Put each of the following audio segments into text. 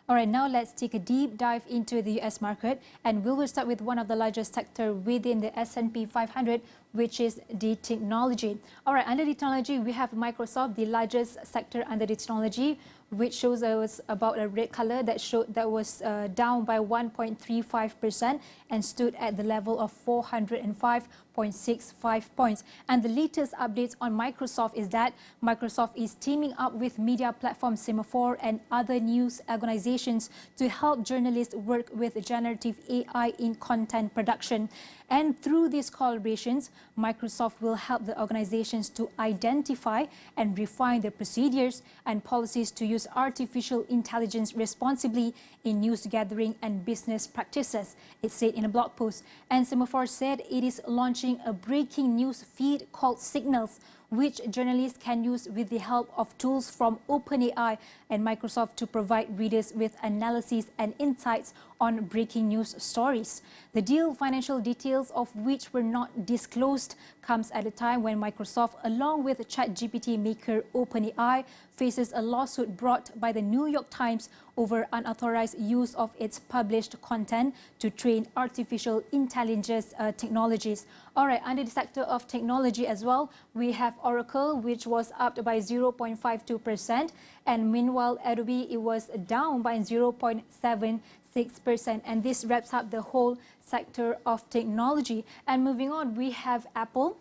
All right, now let's take a deep dive into the US market, and we will start with one of the largest sector within the S&P 500, which is the technology. All right, under the technology, we have Microsoft, the largest sector under the technology, which shows us about a red color that was down by 1.35% and stood at the level of 405.65 points. And the latest updates on Microsoft is that Microsoft is teaming up with media platform Semaphore and other news organizations to help journalists work with generative AI in content production. And through these collaborations, Microsoft will help the organizations to identify and refine the procedures and policies to use artificial intelligence responsibly in news gathering and business practices, it said in a blog post. And Semaphore said it is launching a breaking news feed called Signals, which journalists can use with the help of tools from OpenAI and Microsoft to provide readers with analysis and insights on breaking news stories. The deal, financial details of which were not disclosed, comes at a time when Microsoft, along with ChatGPT maker OpenAI, faces a lawsuit brought by the New York Times over unauthorized use of its published content to train artificial intelligence technologies. All right, under the sector of technology as well, we have Oracle, which was up by 0.52%, and meanwhile Adobe, it was down by 0.76%, and this wraps up the whole sector of technology. And moving on, we have Apple.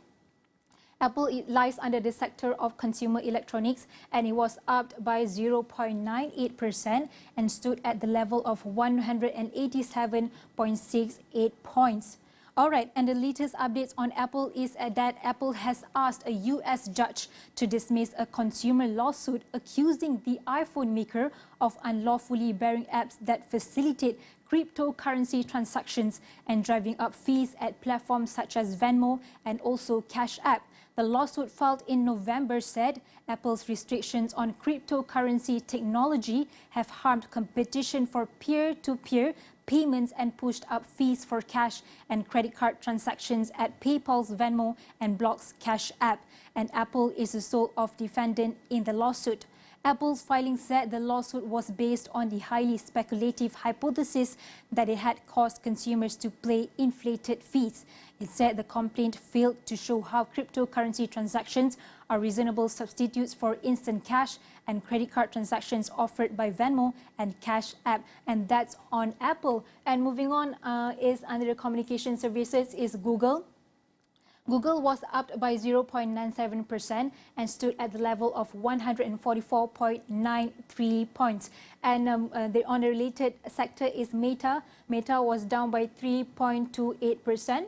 Apple, it lies under the sector of consumer electronics, and it was up by 0.98% and stood at the level of 187.68 points. All right, and the latest updates on Apple is that Apple has asked a US judge to dismiss a consumer lawsuit accusing the iPhone maker of unlawfully bearing apps that facilitate cryptocurrency transactions and driving up fees at platforms such as Venmo and also Cash App. The lawsuit filed in November said Apple's restrictions on cryptocurrency technology have harmed competition for peer-to-peer payments and pushed up fees for cash and credit card transactions at PayPal's Venmo and Block's Cash App, and Apple is the sole defendant in the lawsuit. Apple's filing said the lawsuit was based on the highly speculative hypothesis that it had caused consumers to pay inflated fees. It said the complaint failed to show how cryptocurrency transactions are reasonable substitutes for instant cash and credit card transactions offered by Venmo and Cash App. And that's on Apple. And moving on is under the communication services is Google. Google was up by 0.97% and stood at the level of 144.93 points. And on the related sector is Meta. Meta was down by 3.28%.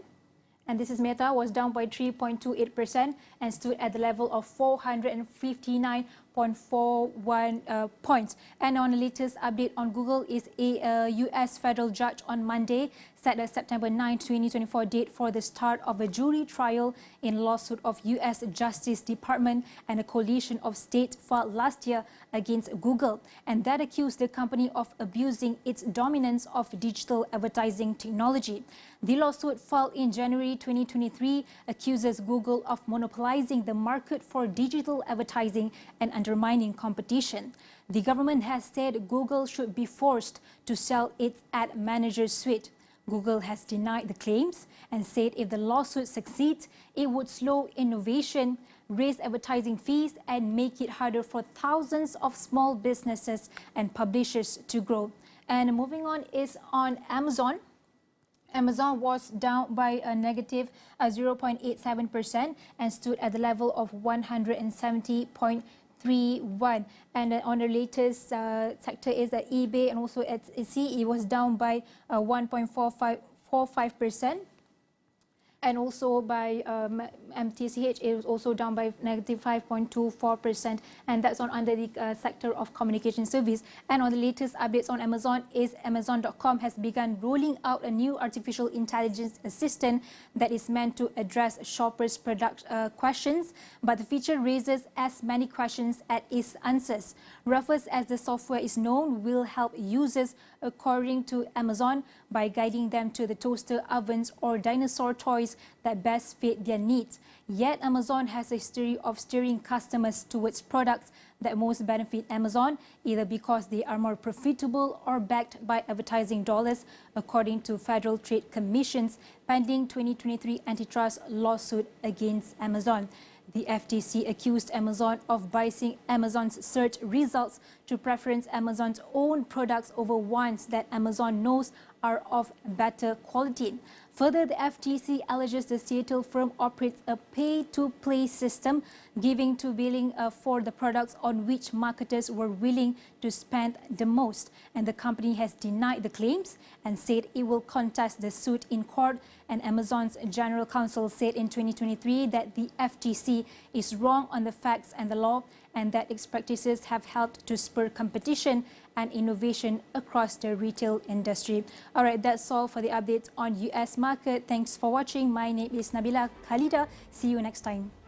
And this is Meta, was down by 3.28% and stood at the level of 459.41 points. And on the latest update on Google is a US federal judge on Monday set a September 9, 2024 date for the start of a jury trial in lawsuit of US Justice Department and a coalition of states filed last year against Google, and that accused the company of abusing its dominance of digital advertising technology. The lawsuit filed in January 2023 accuses Google of monopolizing the market for digital advertising and undermining competition. The government has said Google should be forced to sell its ad manager suite. Google has denied the claims and said if the lawsuit succeeds, it would slow innovation, raise advertising fees, and make it harder for thousands of small businesses and publishers to grow. And moving on is on Amazon. Amazon was down by a negative 0.87% and stood at the level of 170.31. And on the latest sector is that eBay and also Etsy, it was down by 1.45%. And also by MTCH, it was also down by negative 5.24%, and that's on under the sector of communication service. And on the latest updates on Amazon is Amazon.com has begun rolling out a new artificial intelligence assistant that is meant to address shoppers' product questions, but the feature raises as many questions as it answers. Ruffles, as the software is known, will help users, according to Amazon, by guiding them to the toaster, ovens, or dinosaur toys choice that best fit their needs. Yet Amazon has a history of steering customers towards products that most benefit Amazon, either because they are more profitable or backed by advertising dollars, according to Federal Trade Commission's pending 2023 antitrust lawsuit against Amazon. The FTC accused Amazon of biasing Amazon's search results to preference Amazon's own products over ones that Amazon knows are of better quality. Further, the FTC alleges the Seattle firm operates a pay-to-play system, giving to billing for the products on which marketers were willing to spend the most. And the company has denied the claims and said it will contest the suit in court. And Amazon's general counsel said in 2023 that the FTC is wrong on the facts and the law, and that its practices have helped to spur competition and innovation across the retail industry. All right, that's all for the updates on US market. Thanks for watching. My name is Nabila Khalida. See you next time.